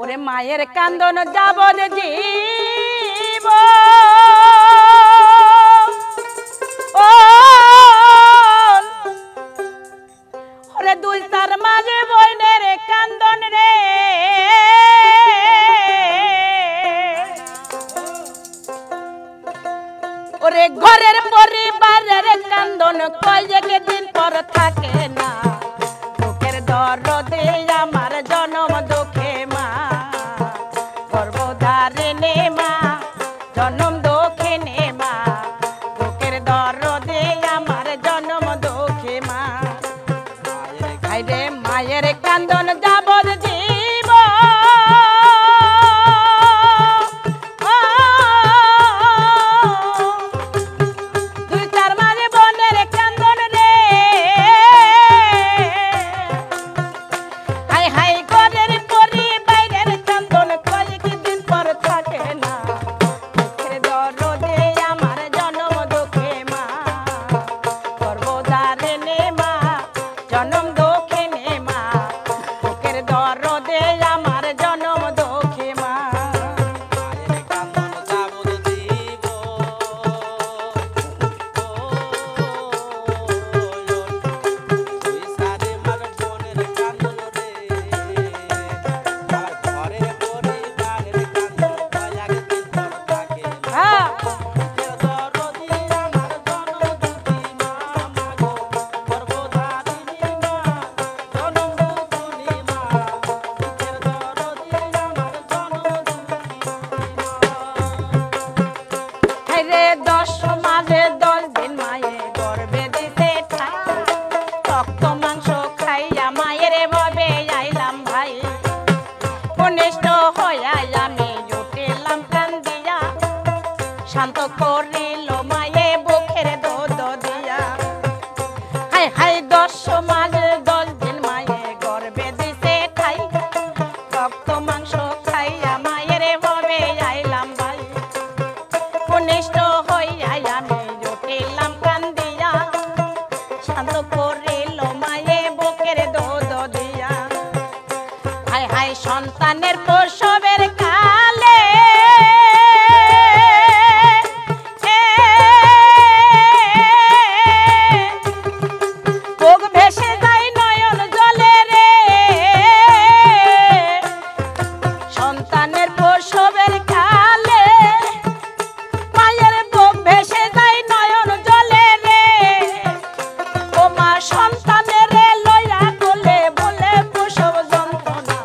ওরে মায়ের কান্দন যাবদ জীব ওরে দুই তার মাঝে বইনের কান্দন রে ওরে ঘরের পরিবারের কান্দন কয়েক দিন পর থাকে না বুকের দরদে আমার জনম দুঃখে মা গর্ভধারিণী মা জনম দুঃখে নে মা বুকের দরদে আমার জনম দুঃখে মা মায়ের কান্দন যাবদ জীব দুই চার মাঝে বনের কান্দন রে হাই হাই ঘরের পরিবারের কান্দন কয়েক দিন পর থাকে না বুকের দরদে আমার জনম দুঃখে মা গর্ভধারিণী মা জনম দুঃখে নে মা বুকের দরদে আমার জনম দুঃখে মা রে 10 মাসে 10 দিন মায়ে গর্ভে দিতে ঠাই রক্ত মাংস খাইয়া মায়ের ভাবে আইলাম ভাই কনিষ্ঠ হইয়া আমি জুটিলাম কান্দিয়া শান্ত করিল মায়ে বুকের দুধ দিয়া হাই হাই 10 মাসে 10 দিন মায়ে গর্ভে দিতে ঠাই রক্ত মাংস খাইয়া মায়ের ভাবে আইলাম ভাই কনিষ্ঠ হইয়া আমি জুটিলাম কান্দিয়া শান্ত করিল মায়ে বুকের দুধ দিয়া হাই হাই সন্তানের প্রসবের কালে বুক ভেসে যায় নয়ন জলে রে সন্তানের প্রসবের কালে মায়ের বুক ভেসে যায় নয়ন জলে রে ও মা সন্তানের লইয়া কোলে বলে প্রসব যন্ত্রণা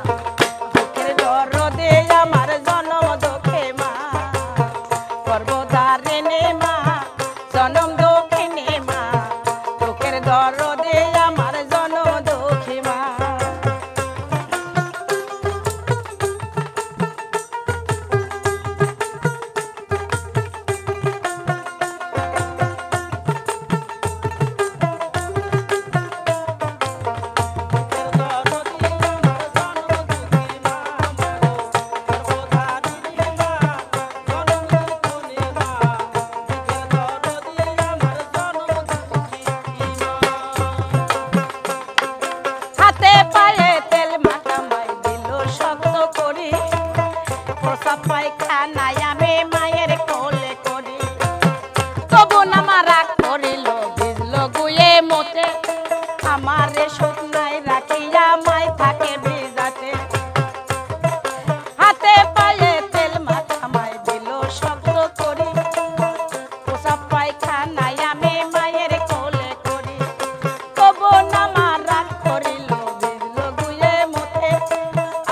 বুকের দরদে আমার জনম দুঃখে মা গর্ভধারিণী মা জনম দুঃখিনী মা বুকের দরদে আমার জনম দুঃখী মা হাতে পায়ে তেল মাখা মাই দিল শক্ত করি প্রসাব পায়খানায় আমি মায়ের কোলে করি তবু নামা রাগ করিল ভিজল গুয়ে মতে আমারে শুকনায় রাখিয়া মাই থাকে ভিজাতে হাতে পায়ে তেল মাখা মাই দিল শক্ত করি প্রসাব পায়খানায় আমি মায়ের কোলে করি তবু নামা রাগ করিল ভিজল গুয়ে মতে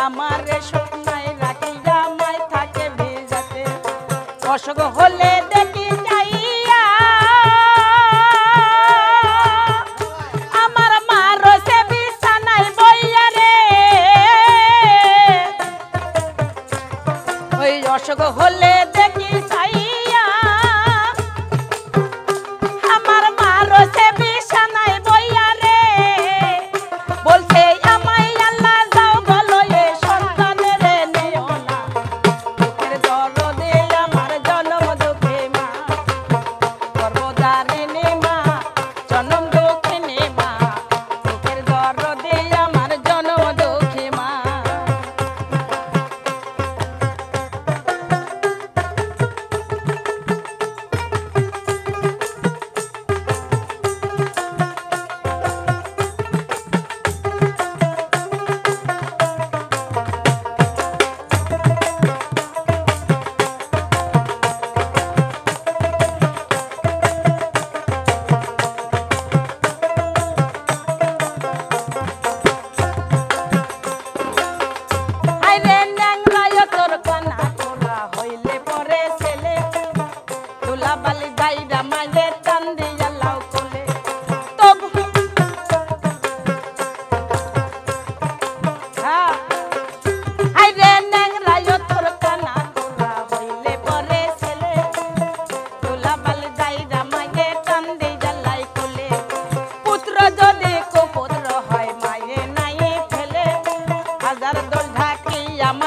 আমারে শুকনায় রাখিয়া মাই থাকে ভিজাতে অসুখ হলে দেখি যাইয়া আমার মা রসে বিছানায় বইয়া রে ওই অসুখ হলে দেখি যাইয়া আমার মা রসে বিছানায় বইয়া রে বলছে আমায় আল্লাহ যাও বলো এ সন্তানের নিও না বুকের দরদে আমার জনম দুঃখে মা গর্ভধারিণী মা জনম দুঃখিনী মা বুকের দরদে আমার জনম দুঃখী মা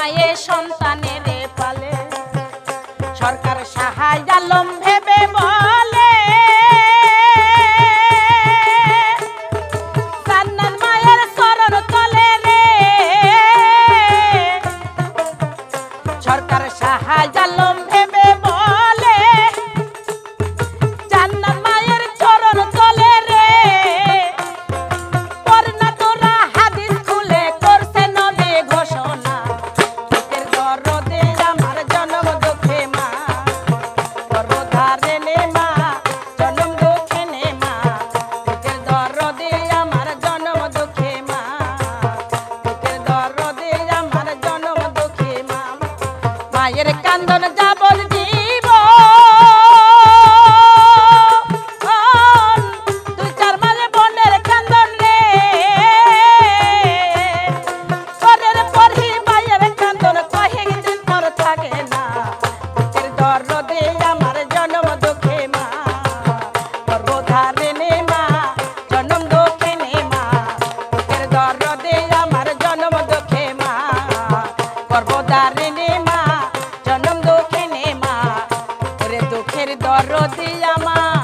মায়ে সন্তানের পালে সরকার সাহায় আলম ভেবে বলে জান্নাত মায়ের চরণ তলে রে সরকার সাহায় আলম ভেবে বলে জান্নাত মায়ের চরণ তলে রে পড়না তোরা হাদিস খুলে করছে নবী ঘোষণা বুকের দরদে আমার জনম দুঃখে মা গর্ভধারিণী মা জনম দুঃখে নে মা বুকের দরদে আমার জনম দুঃখে মা বুকের দরদে আমার জনম দুঃখে মা মায়ের কান্দন যাবত জীব দুই চার মাঝে বোনের কান্দন রে পরের পরহি মায়ের কান্দন কয়েকদিন পর থাকে না বুকের দরদে আমার জনম দুঃখে মা গর্ভধারিণী মা জনম দুঃখে নে মা বুকের দরদে আমার জনম দুঃখে মা গর্ভধারিণী মা জনম দুঃখে নে মা ওরে দুঃখের দরদি আমার